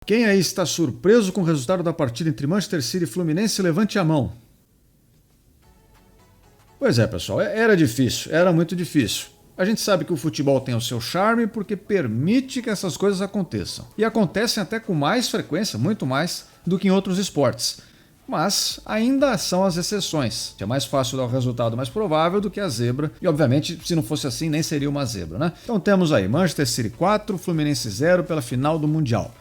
Quem aí está surpreso com o resultado da partida entre Manchester City e Fluminense, levante a mão. Pois é, pessoal, era difícil, era muito difícil. A gente sabe que o futebol tem o seu charme porque permite que essas coisas aconteçam. E acontecem até com mais frequência, muito mais, do que em outros esportes. Mas ainda são as exceções. É mais fácil dar o resultado mais provável do que a zebra. E obviamente, se não fosse assim, nem seria uma zebra, né? Então temos aí Manchester City 4, Fluminense 0 pela final do Mundial.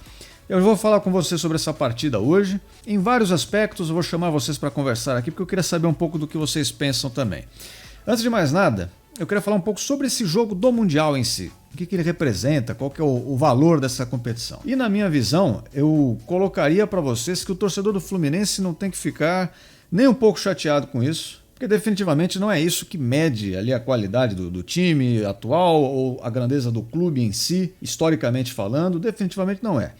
Eu vou falar com vocês sobre essa partida hoje. Em vários aspectos, eu vou chamar vocês para conversar aqui, porque eu queria saber um pouco do que vocês pensam também. Antes de mais nada, eu queria falar um pouco sobre esse jogo do Mundial em si. O que ele representa, qual que é o valor dessa competição. E na minha visão, eu colocaria para vocês que o torcedor do Fluminense não tem que ficar nem um pouco chateado com isso, porque definitivamente não é isso que mede ali a qualidade do time atual ou a grandeza do clube em si, historicamente falando, definitivamente não é.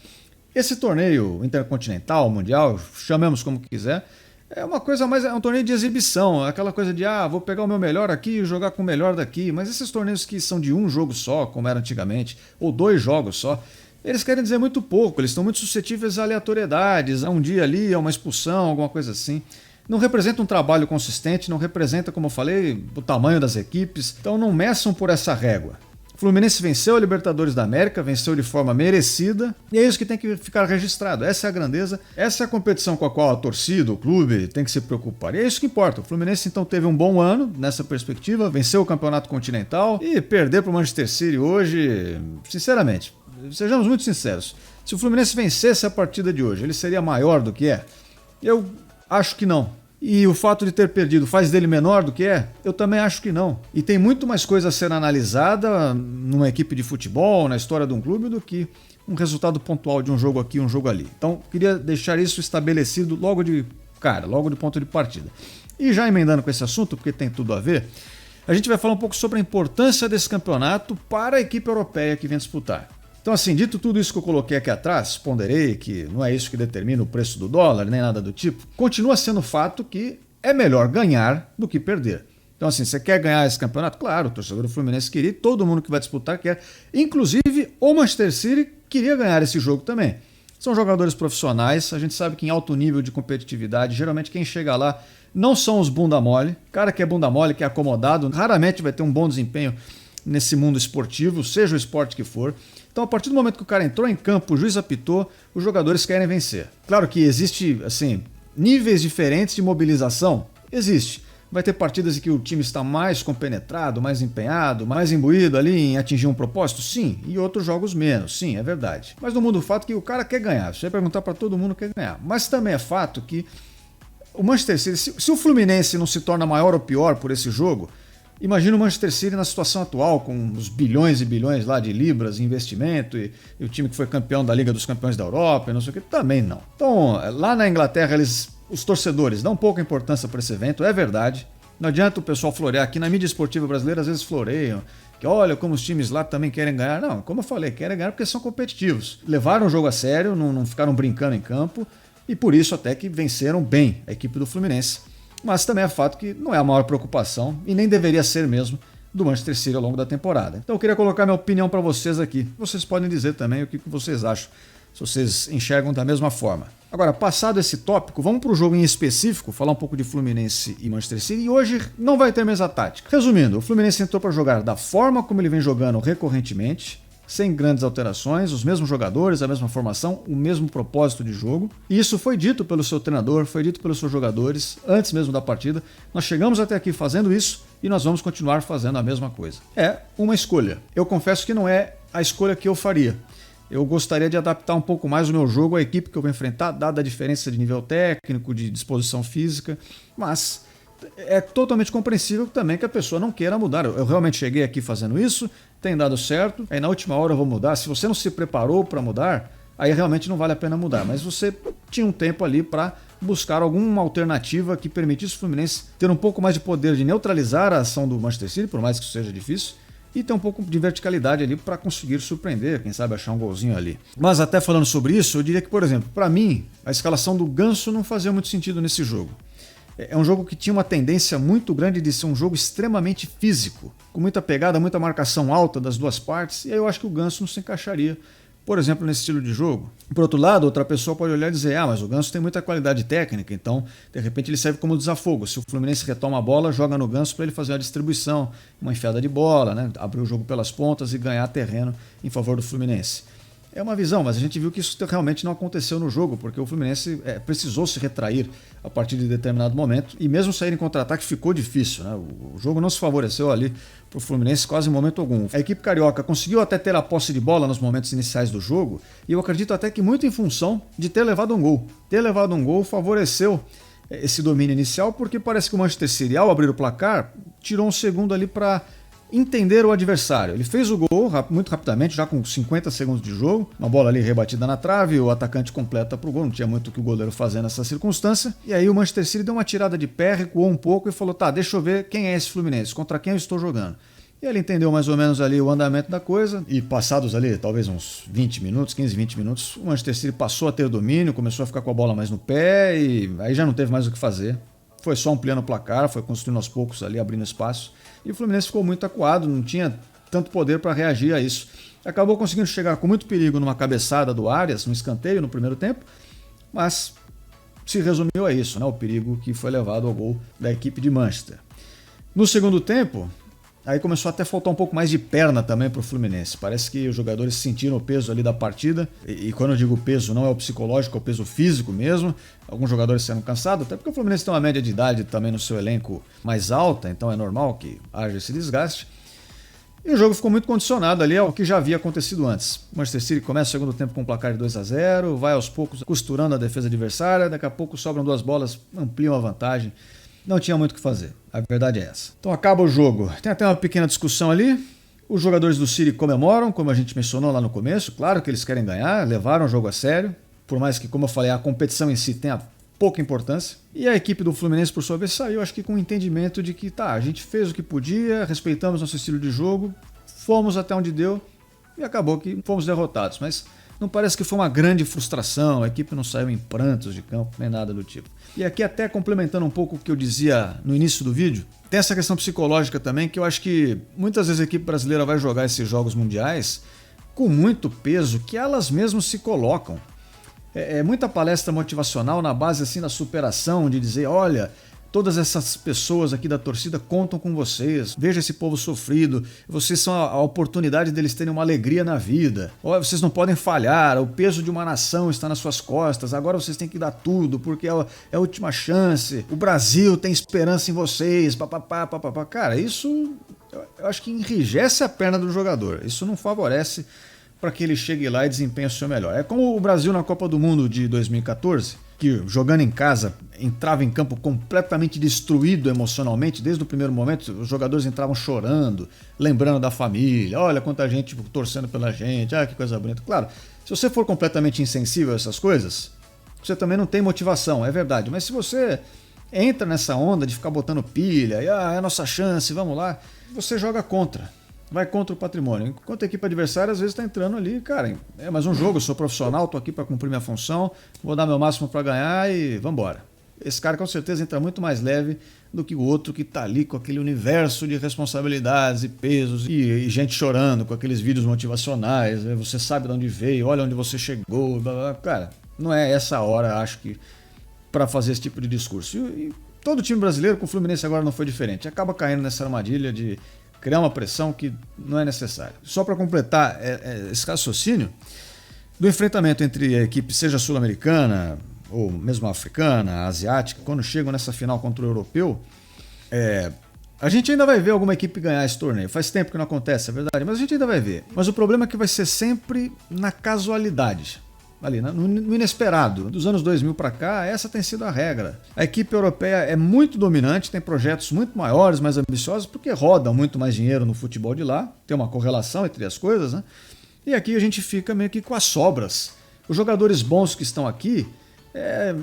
Esse torneio intercontinental, mundial, chamemos como quiser, é uma coisa mais, é um torneio de exibição, aquela coisa de, vou pegar o meu melhor aqui e jogar com o melhor daqui, mas esses torneios que são de um jogo só, como era antigamente, ou 2 jogos só, eles querem dizer muito pouco, eles estão muito suscetíveis a aleatoriedades, a um dia ali, a uma expulsão, alguma coisa assim. Não representa um trabalho consistente, não representa, como eu falei, o tamanho das equipes, então não meçam por essa régua. O Fluminense venceu a Libertadores da América, venceu de forma merecida, e é isso que tem que ficar registrado. Essa é a grandeza, essa é a competição com a qual a torcida, o clube, tem que se preocupar. E é isso que importa. O Fluminense então teve um bom ano nessa perspectiva, venceu o Campeonato Continental e perder para o Manchester City hoje, sinceramente, sejamos muito sinceros, se o Fluminense vencesse a partida de hoje, ele seria maior do que é? Eu acho que não. E o fato de ter perdido faz dele menor do que é? Eu também acho que não. E tem muito mais coisa a ser analisada numa equipe de futebol, na história de um clube, do que um resultado pontual de um jogo aqui, um jogo ali. Então, queria deixar isso estabelecido logo de cara, logo de ponto de partida. E já emendando com esse assunto, porque tem tudo a ver, a gente vai falar um pouco sobre a importância desse campeonato para a equipe europeia que vem disputar. Então, assim, dito tudo isso que eu coloquei aqui atrás, ponderei que não é isso que determina o preço do dólar, nem nada do tipo, continua sendo fato que é melhor ganhar do que perder. Então, assim, você quer ganhar esse campeonato? Claro, o torcedor do Fluminense queria, todo mundo que vai disputar quer. Inclusive, o Manchester City queria ganhar esse jogo também. São jogadores profissionais, a gente sabe que em alto nível de competitividade, geralmente quem chega lá não são os bunda mole. O cara que é bunda mole, que é acomodado, raramente vai ter um bom desempenho nesse mundo esportivo, seja o esporte que for. Então, a partir do momento que o cara entrou em campo, o juiz apitou, os jogadores querem vencer. Claro que existe, assim, níveis diferentes de mobilização. Existe. Vai ter partidas em que o time está mais compenetrado, mais empenhado, mais imbuído ali em atingir um propósito? Sim. E outros jogos menos? Sim, é verdade. Mas no mundo do fato que o cara quer ganhar. Se você perguntar para todo mundo, quer ganhar. Mas também é fato que o Manchester City, se o Fluminense não se torna maior ou pior por esse jogo, imagina o Manchester City na situação atual, com os bilhões e bilhões lá de libras em investimento e o time que foi campeão da Liga dos Campeões da Europa e não sei o que, também não. Então, lá na Inglaterra, os torcedores dão pouca importância para esse evento, é verdade. Não adianta o pessoal florear. Aqui na mídia esportiva brasileira, às vezes floreiam, que olha como os times lá também querem ganhar. Não, como eu falei, querem ganhar porque são competitivos. Levaram o jogo a sério, não ficaram brincando em campo e por isso até que venceram bem a equipe do Fluminense. Mas também é fato que não é a maior preocupação, e nem deveria ser mesmo, do Manchester City ao longo da temporada. Então eu queria colocar minha opinião para vocês aqui. Vocês podem dizer também o que vocês acham, se vocês enxergam da mesma forma. Agora, passado esse tópico, vamos para o jogo em específico, falar um pouco de Fluminense e Manchester City, e hoje não vai ter mesa tática. Resumindo, o Fluminense entrou para jogar da forma como ele vem jogando recorrentemente, sem grandes alterações, os mesmos jogadores, a mesma formação, o mesmo propósito de jogo. E isso foi dito pelo seu treinador, foi dito pelos seus jogadores, antes mesmo da partida. Nós chegamos até aqui fazendo isso e nós vamos continuar fazendo a mesma coisa. É uma escolha. Eu confesso que não é a escolha que eu faria. Eu gostaria de adaptar um pouco mais o meu jogo à equipe que eu vou enfrentar, dada a diferença de nível técnico, de disposição física, mas é totalmente compreensível também que a pessoa não queira mudar. Eu realmente cheguei aqui fazendo isso, tem dado certo, aí na última hora eu vou mudar. Se você não se preparou para mudar, aí realmente não vale a pena mudar. Mas você tinha um tempo ali para buscar alguma alternativa que permitisse o Fluminense ter um pouco mais de poder de neutralizar a ação do Manchester City, por mais que isso seja difícil, e ter um pouco de verticalidade ali para conseguir surpreender, quem sabe achar um golzinho ali. Mas até falando sobre isso, eu diria que, por exemplo, para mim, a escalação do Ganso não fazia muito sentido nesse jogo. É um jogo que tinha uma tendência muito grande de ser um jogo extremamente físico, com muita pegada, muita marcação alta das duas partes, e aí eu acho que o Ganso não se encaixaria por exemplo, nesse estilo de jogo. Por outro lado, outra pessoa pode olhar e dizer, mas o Ganso tem muita qualidade técnica, então, de repente, ele serve como desafogo. Se o Fluminense retoma a bola, joga no Ganso para ele fazer a distribuição, uma enfiada de bola, né? Abrir o jogo pelas pontas e ganhar terreno em favor do Fluminense. É uma visão, mas a gente viu que isso realmente não aconteceu no jogo, porque o Fluminense precisou se retrair a partir de determinado momento, e mesmo sair em contra-ataque ficou difícil, né? O jogo não se favoreceu ali para o Fluminense quase em momento algum. A equipe carioca conseguiu até ter a posse de bola nos momentos iniciais do jogo, e eu acredito até que muito em função de ter levado um gol. Ter levado um gol favoreceu esse domínio inicial, porque parece que o Manchester City, ao abrir o placar, tirou um segundo ali para entender o adversário. Ele fez o gol muito rapidamente, já com 50 segundos de jogo, uma bola ali rebatida na trave, o atacante completa para o gol, não tinha muito o que o goleiro fazer nessa circunstância, e aí o Manchester City deu uma tirada de pé, recuou um pouco e falou, deixa eu ver quem é esse Fluminense, contra quem eu estou jogando. E ele entendeu mais ou menos ali o andamento da coisa, e passados ali talvez uns 20 minutos, 15, 20 minutos, o Manchester City passou a ter domínio, começou a ficar com a bola mais no pé, e aí já não teve mais o que fazer. Foi só ampliando o placar, foi construindo aos poucos ali, abrindo espaço. E o Fluminense ficou muito acuado, não tinha tanto poder para reagir a isso. Acabou conseguindo chegar com muito perigo numa cabeçada do Arias, num escanteio no primeiro tempo, mas se resumiu a isso, né? O perigo que foi levado ao gol da equipe de Manchester. No segundo tempo, aí começou até a faltar um pouco mais de perna também para o Fluminense. Parece que os jogadores sentiram o peso ali da partida. E quando eu digo peso, não é o psicológico, é o peso físico mesmo. Alguns jogadores sendo cansados, até porque o Fluminense tem uma média de idade também no seu elenco mais alta, então é normal que haja esse desgaste. E o jogo ficou muito condicionado ali ao que já havia acontecido antes. O Manchester City começa o segundo tempo com um placar de 2-0, vai aos poucos costurando a defesa adversária, daqui a pouco sobram duas bolas, ampliam a vantagem. Não tinha muito o que fazer, a verdade é essa. Então acaba o jogo, tem até uma pequena discussão ali, os jogadores do City comemoram, como a gente mencionou lá no começo, claro que eles querem ganhar, levaram o jogo a sério, por mais que, como eu falei, a competição em si tenha pouca importância. E a equipe do Fluminense, por sua vez, saiu, acho que com o entendimento de que a gente fez o que podia, respeitamos nosso estilo de jogo, fomos até onde deu e acabou que fomos derrotados, mas não parece que foi uma grande frustração, a equipe não saiu em prantos de campo, nem nada do tipo. E aqui até complementando um pouco o que eu dizia no início do vídeo, tem essa questão psicológica também, que eu acho que muitas vezes a equipe brasileira vai jogar esses jogos mundiais com muito peso que elas mesmas se colocam. É muita palestra motivacional na base assim da superação, de dizer, olha, todas essas pessoas aqui da torcida contam com vocês, veja esse povo sofrido, vocês são a oportunidade deles terem uma alegria na vida, olha, vocês não podem falhar, o peso de uma nação está nas suas costas, agora vocês têm que dar tudo, porque é a última chance, o Brasil tem esperança em vocês, papapá, papapá. Cara, isso eu acho que enrijece a perna do jogador, isso não favorece para que ele chegue lá e desempenhe o seu melhor. É como o Brasil na Copa do Mundo de 2014, que jogando em casa entrava em campo completamente destruído emocionalmente, desde o primeiro momento os jogadores entravam chorando, lembrando da família, olha quanta gente torcendo pela gente, que coisa bonita. Claro, se você for completamente insensível a essas coisas, você também não tem motivação, é verdade, mas se você entra nessa onda de ficar botando pilha, é a nossa chance, vamos lá, você joga contra. Vai contra o patrimônio. Enquanto a equipe adversária às vezes está entrando ali, cara, é mais um jogo, eu sou profissional, estou aqui para cumprir minha função, vou dar meu máximo para ganhar e vamos embora. Esse cara com certeza entra muito mais leve do que o outro que está ali com aquele universo de responsabilidades e pesos e gente chorando com aqueles vídeos motivacionais, você sabe de onde veio, olha onde você chegou, blá, blá. Cara, não é essa a hora, acho que, para fazer esse tipo de discurso. E todo time brasileiro, com o Fluminense agora não foi diferente, acaba caindo nessa armadilha de criar uma pressão que não é necessária. Só para completar esse raciocínio, do enfrentamento entre a equipe, seja sul-americana, ou mesmo africana, asiática, quando chegam nessa final contra o europeu, a gente ainda vai ver alguma equipe ganhar esse torneio. Faz tempo que não acontece, é verdade, mas a gente ainda vai ver. Mas o problema é que vai ser sempre na casualidade. Ali, no inesperado. Dos anos 2000 para cá, essa tem sido a regra. A equipe europeia é muito dominante, tem projetos muito maiores, mais ambiciosos, porque rodam muito mais dinheiro no futebol de lá, tem uma correlação entre as coisas, né? E aqui a gente fica meio que com as sobras. Os jogadores bons que estão aqui,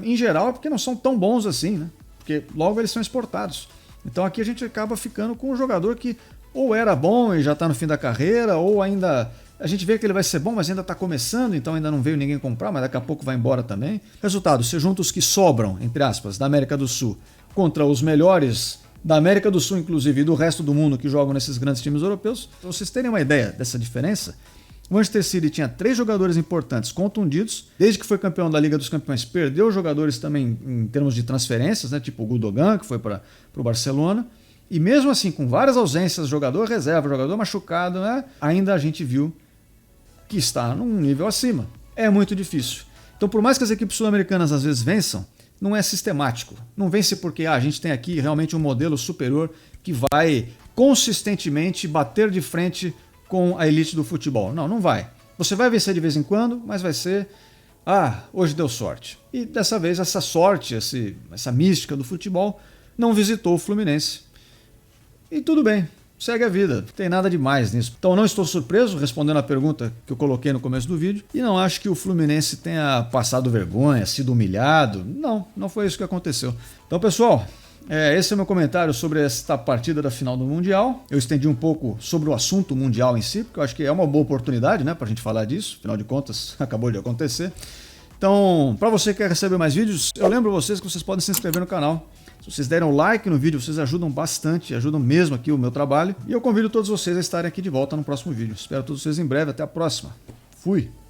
em geral, é porque não são tão bons assim, né? Porque logo eles são exportados. Então aqui a gente acaba ficando com um jogador que ou era bom e já está no fim da carreira, ou ainda a gente vê que ele vai ser bom, mas ainda está começando, então ainda não veio ninguém comprar, mas daqui a pouco vai embora também. Resultado, você junta os que sobram, entre aspas, da América do Sul contra os melhores da América do Sul, inclusive, e do resto do mundo que jogam nesses grandes times europeus. Para vocês terem uma ideia dessa diferença, O Manchester City tinha 3 jogadores importantes contundidos. Desde que foi campeão da Liga dos Campeões, perdeu jogadores também em termos de transferências, né? Tipo o Gundogan, que foi para o Barcelona. E mesmo assim, com várias ausências, jogador reserva, jogador machucado, né? Ainda a gente viu que está num nível acima. É muito difícil. Então, por mais que as equipes sul-americanas às vezes vençam, não é sistemático. Não vence porque a gente tem aqui realmente um modelo superior que vai consistentemente bater de frente com a elite do futebol. Não, não vai. Você vai vencer de vez em quando, mas vai ser... hoje deu sorte. E dessa vez essa sorte, essa mística do futebol não visitou o Fluminense. E tudo bem. Segue a vida, não tem nada demais nisso. Então não estou surpreso, respondendo a pergunta que eu coloquei no começo do vídeo, e não acho que o Fluminense tenha passado vergonha, sido humilhado. Não foi isso que aconteceu. Então, pessoal, esse é o meu comentário sobre esta partida da final do Mundial. Eu estendi um pouco sobre o assunto mundial em si, porque eu acho que é uma boa oportunidade, né, para a gente falar disso. Afinal de contas, acabou de acontecer. Então, para você que quer receber mais vídeos, eu lembro vocês que vocês podem se inscrever no canal. Se vocês derem um like no vídeo, vocês ajudam bastante, ajudam mesmo aqui o meu trabalho. E eu convido todos vocês a estarem aqui de volta no próximo vídeo. Espero todos vocês em breve. Até a próxima. Fui!